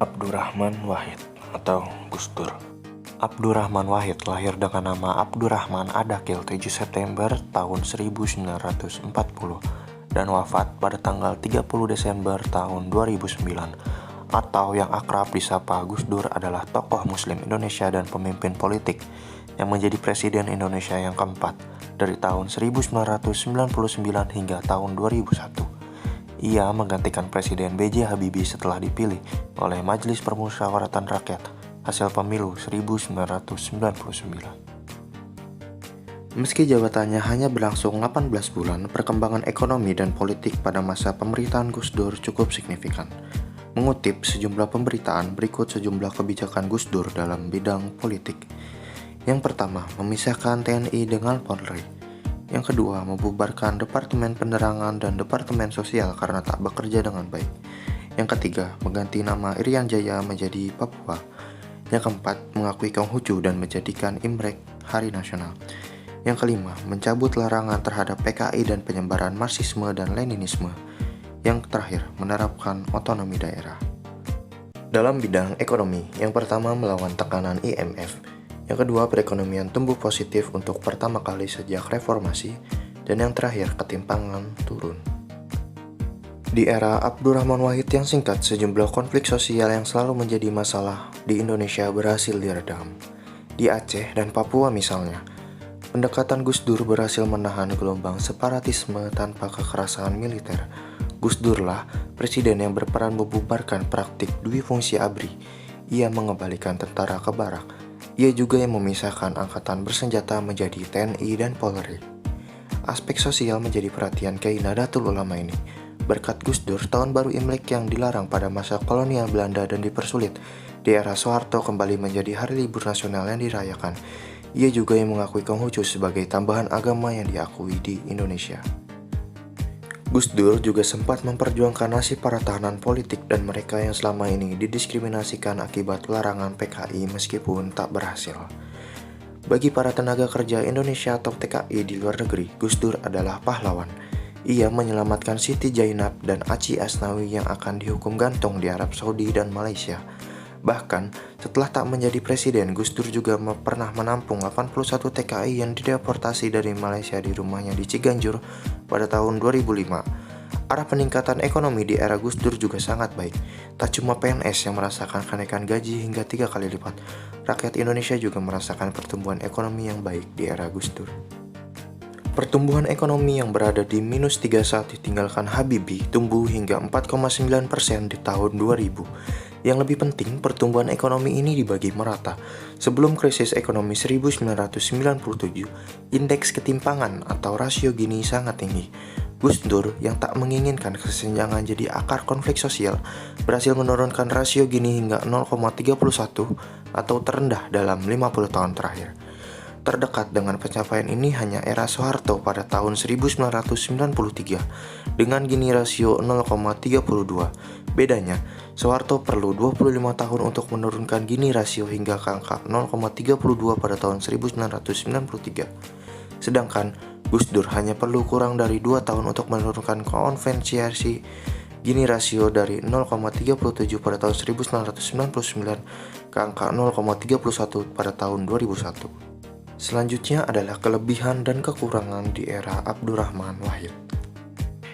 Abdurrahman Wahid atau Gus Dur. Abdurrahman Wahid lahir dengan nama Abdurrahman Adakil 7 September tahun 1940 dan wafat pada tanggal 30 Desember tahun 2009, atau yang akrab disapa Gus Dur adalah tokoh muslim Indonesia dan pemimpin politik yang menjadi Presiden Indonesia yang keempat dari tahun 1999 hingga tahun 2001. Ia menggantikan Presiden B.J. Habibie setelah dipilih oleh Majelis Permusyawaratan Rakyat hasil pemilu 1999. Meski jabatannya hanya berlangsung 18 bulan, perkembangan ekonomi dan politik pada masa pemerintahan Gus Dur cukup signifikan. Mengutip sejumlah pemberitaan, berikut sejumlah kebijakan Gus Dur dalam bidang politik. Yang pertama, memisahkan TNI dengan Polri. Yang kedua, membubarkan Departemen Penerangan dan Departemen Sosial karena tak bekerja dengan baik. Yang ketiga, mengganti nama Irian Jaya menjadi Papua. Yang keempat, mengakui Konghucu dan menjadikan Imlek Hari Nasional. Yang kelima, mencabut larangan terhadap PKI dan penyebaran Marxisme dan Leninisme. Yang terakhir, menerapkan otonomi daerah. Dalam bidang ekonomi, yang pertama melawan tekanan IMF. Yang kedua, perekonomian tumbuh positif untuk pertama kali sejak reformasi. Dan yang terakhir, ketimpangan turun. Di era Abdurrahman Wahid yang singkat, sejumlah konflik sosial yang selalu menjadi masalah di Indonesia berhasil diredam. Di Aceh dan Papua misalnya, pendekatan Gus Dur berhasil menahan gelombang separatisme tanpa kekerasan militer. Gus Durlah presiden yang berperan membubarkan praktik dui fungsi ABRI. Ia mengembalikan tentara ke barak. Ia juga yang memisahkan angkatan bersenjata menjadi TNI dan Polri. Aspek sosial menjadi perhatian Kiai Nahdlatul Ulama ini. Berkat Gus Dur, tahun baru Imlek yang dilarang pada masa kolonial Belanda dan dipersulit di era Soeharto kembali menjadi hari libur nasional yang dirayakan. Ia juga yang mengakui Konghucu sebagai tambahan agama yang diakui di Indonesia. Gus Dur juga sempat memperjuangkan nasib para tahanan politik dan mereka yang selama ini didiskriminasikan akibat larangan PKI meskipun tak berhasil. Bagi para tenaga kerja Indonesia atau TKI di luar negeri, Gus Dur adalah pahlawan. Ia menyelamatkan Siti Zainab dan Aci Asnawi yang akan dihukum gantung di Arab Saudi dan Malaysia. Bahkan, setelah tak menjadi presiden, Gus Dur juga pernah menampung 81 TKI yang dideportasi dari Malaysia di rumahnya di Ciganjur pada tahun 2005. Arah peningkatan ekonomi di era Gus Dur juga sangat baik. Tak cuma PNS yang merasakan kenaikan gaji hingga 3 kali lipat, rakyat Indonesia juga merasakan pertumbuhan ekonomi yang baik di era Gus Dur. Pertumbuhan ekonomi yang berada di -3 saat ditinggalkan Habibie tumbuh hingga 4,9% di tahun 2000. Yang lebih penting, pertumbuhan ekonomi ini dibagi merata. Sebelum krisis ekonomi 1997, indeks ketimpangan atau rasio Gini sangat tinggi. Gus Dur yang tak menginginkan kesenjangan jadi akar konflik sosial, berhasil menurunkan rasio Gini hingga 0,31 atau terendah dalam 50 tahun terakhir. Terdekat dengan pencapaian ini hanya era Soeharto pada tahun 1993 dengan Gini rasio 0,32. Bedanya, Soeharto perlu 25 tahun untuk menurunkan Gini rasio hingga ke angka 0,32 pada tahun 1993. Sedangkan Gus Dur hanya perlu kurang dari 2 tahun untuk menurunkan konvensiasi Gini rasio dari 0,37 pada tahun 1999 ke angka 0,31 pada tahun 2001. Selanjutnya adalah kelebihan dan kekurangan di era Abdurrahman Wahid.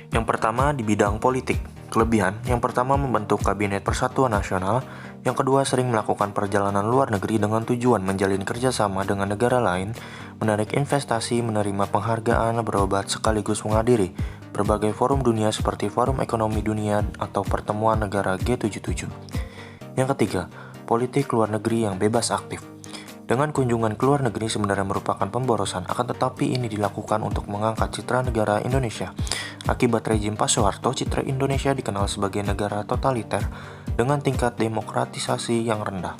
Yang pertama di bidang politik. Kelebihan, yang pertama membentuk Kabinet Persatuan Nasional, yang kedua sering melakukan perjalanan luar negeri dengan tujuan menjalin kerjasama dengan negara lain, menarik investasi, menerima penghargaan, berobat sekaligus menghadiri berbagai forum dunia seperti Forum Ekonomi Dunia atau Pertemuan Negara G77. Yang ketiga, politik luar negeri yang bebas aktif. Dengan kunjungan ke luar negeri sebenarnya merupakan pemborosan, akan tetapi ini dilakukan untuk mengangkat citra negara Indonesia. Akibat rejim Pak Soeharto, citra Indonesia dikenal sebagai negara totaliter dengan tingkat demokratisasi yang rendah.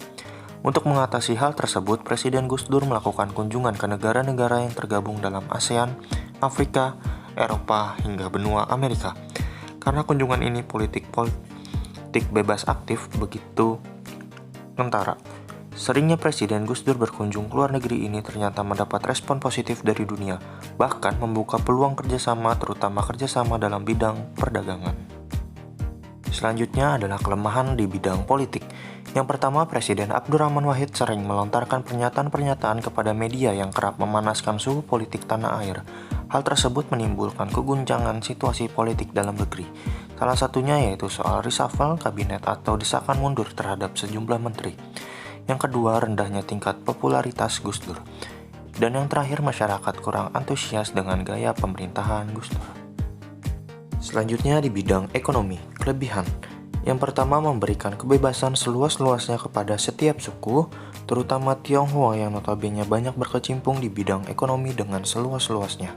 Untuk mengatasi hal tersebut, Presiden Gus Dur melakukan kunjungan ke negara-negara yang tergabung dalam ASEAN, Afrika, Eropa, hingga benua Amerika. Karena kunjungan ini politik bebas aktif begitu kentara. Seringnya Presiden Gus Dur berkunjung ke luar negeri ini ternyata mendapat respon positif dari dunia, bahkan membuka peluang kerjasama terutama kerjasama dalam bidang perdagangan. Selanjutnya adalah kelemahan di bidang politik. Yang pertama, Presiden Abdurrahman Wahid sering melontarkan pernyataan-pernyataan kepada media yang kerap memanaskan suhu politik tanah air. Hal tersebut menimbulkan keguncangan situasi politik dalam negeri. Salah satunya yaitu soal reshuffle kabinet atau desakan mundur terhadap sejumlah menteri. Yang kedua, rendahnya tingkat popularitas Gus Dur. Dan yang terakhir, masyarakat kurang antusias dengan gaya pemerintahan Gus Dur. Selanjutnya di bidang ekonomi, kelebihan. Yang pertama, memberikan kebebasan seluas-luasnya kepada setiap suku, terutama Tionghoa yang notabene banyak berkecimpung di bidang ekonomi dengan seluas-luasnya.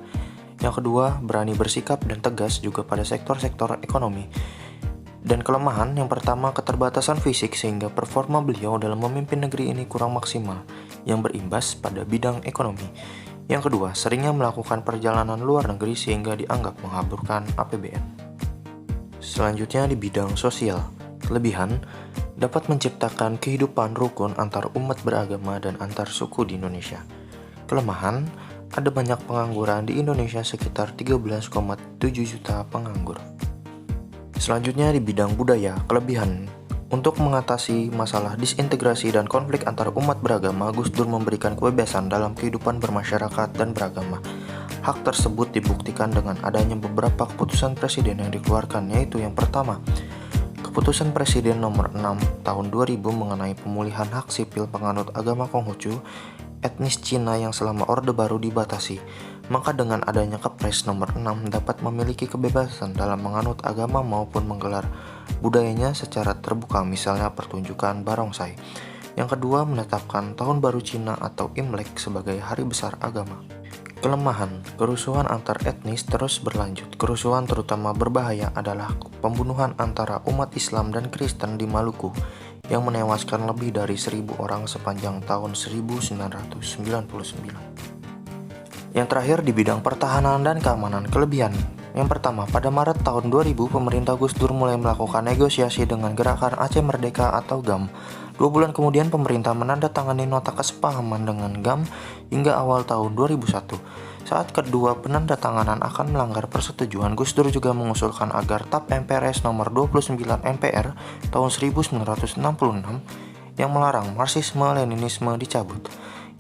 Yang kedua, berani bersikap dan tegas juga pada sektor-sektor ekonomi. Dan kelemahan, yang pertama, keterbatasan fisik sehingga performa beliau dalam memimpin negeri ini kurang maksimal, yang berimbas pada bidang ekonomi. Yang kedua, seringnya melakukan perjalanan luar negeri sehingga dianggap menghaburkan APBN. Selanjutnya di bidang sosial, kelebihan dapat menciptakan kehidupan rukun antar umat beragama dan antar suku di Indonesia. Kelemahan, ada banyak pengangguran di Indonesia, sekitar 13,7 juta penganggur. Selanjutnya di bidang budaya, kelebihan. Untuk mengatasi masalah disintegrasi dan konflik antar umat beragama, Gus Dur memberikan kebebasan dalam kehidupan bermasyarakat dan beragama. Hak tersebut dibuktikan dengan adanya beberapa keputusan presiden yang dikeluarkan, yaitu yang pertama, Keputusan Presiden nomor 6 tahun 2000 mengenai pemulihan hak sipil penganut agama Konghucu etnis Cina yang selama Orde Baru dibatasi. Maka dengan adanya Kepres nomor 6 dapat memiliki kebebasan dalam menganut agama maupun menggelar budayanya secara terbuka, misalnya pertunjukan barongsai. Yang kedua, menetapkan Tahun Baru Cina atau Imlek sebagai hari besar agama. Kelemahan, kerusuhan antar etnis terus berlanjut. Kerusuhan terutama berbahaya adalah pembunuhan antara umat Islam dan Kristen di Maluku yang menewaskan lebih dari 1.000 orang sepanjang tahun 1999. Yang terakhir di bidang pertahanan dan keamanan, kelebihan. Yang pertama, pada Maret tahun 2000, pemerintah Gus Dur mulai melakukan negosiasi dengan Gerakan Aceh Merdeka atau GAM. 2 bulan kemudian, pemerintah menandatangani nota kesepahaman dengan GAM hingga awal tahun 2001. Saat kedua penandatanganan akan melanggar persetujuan, Gus Dur juga mengusulkan agar TAP MPRS nomor 29 MPR tahun 1966 yang melarang Marxisme-Leninisme dicabut.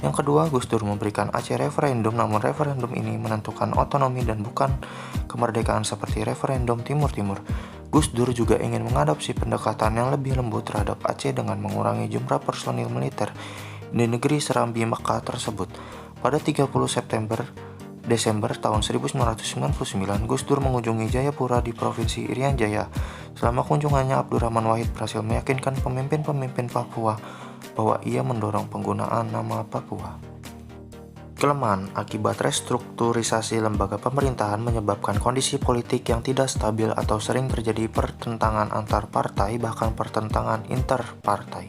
Yang kedua, Gus Dur memberikan Aceh referendum, namun referendum ini menentukan otonomi dan bukan kemerdekaan seperti referendum Timur Timur. Gus Dur juga ingin mengadopsi pendekatan yang lebih lembut terhadap Aceh dengan mengurangi jumlah personil militer di negeri Serambi Mekah tersebut. Pada 30 Desember tahun 1999, Gus Dur mengunjungi Jayapura di Provinsi Irian Jaya. Selama kunjungannya, Abdurrahman Wahid berhasil meyakinkan pemimpin-pemimpin Papua bahwa ia mendorong penggunaan nama Papua. Kelemahan akibat restrukturisasi lembaga pemerintahan menyebabkan kondisi politik yang tidak stabil atau sering terjadi pertentangan antar partai, bahkan pertentangan interpartai.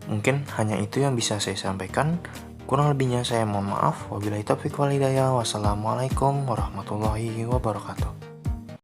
Mungkin hanya itu yang bisa saya sampaikan. Kurang lebihnya saya mohon maaf. Wabillahi taufiq wal hidayah. Wassalamualaikum warahmatullahi wabarakatuh.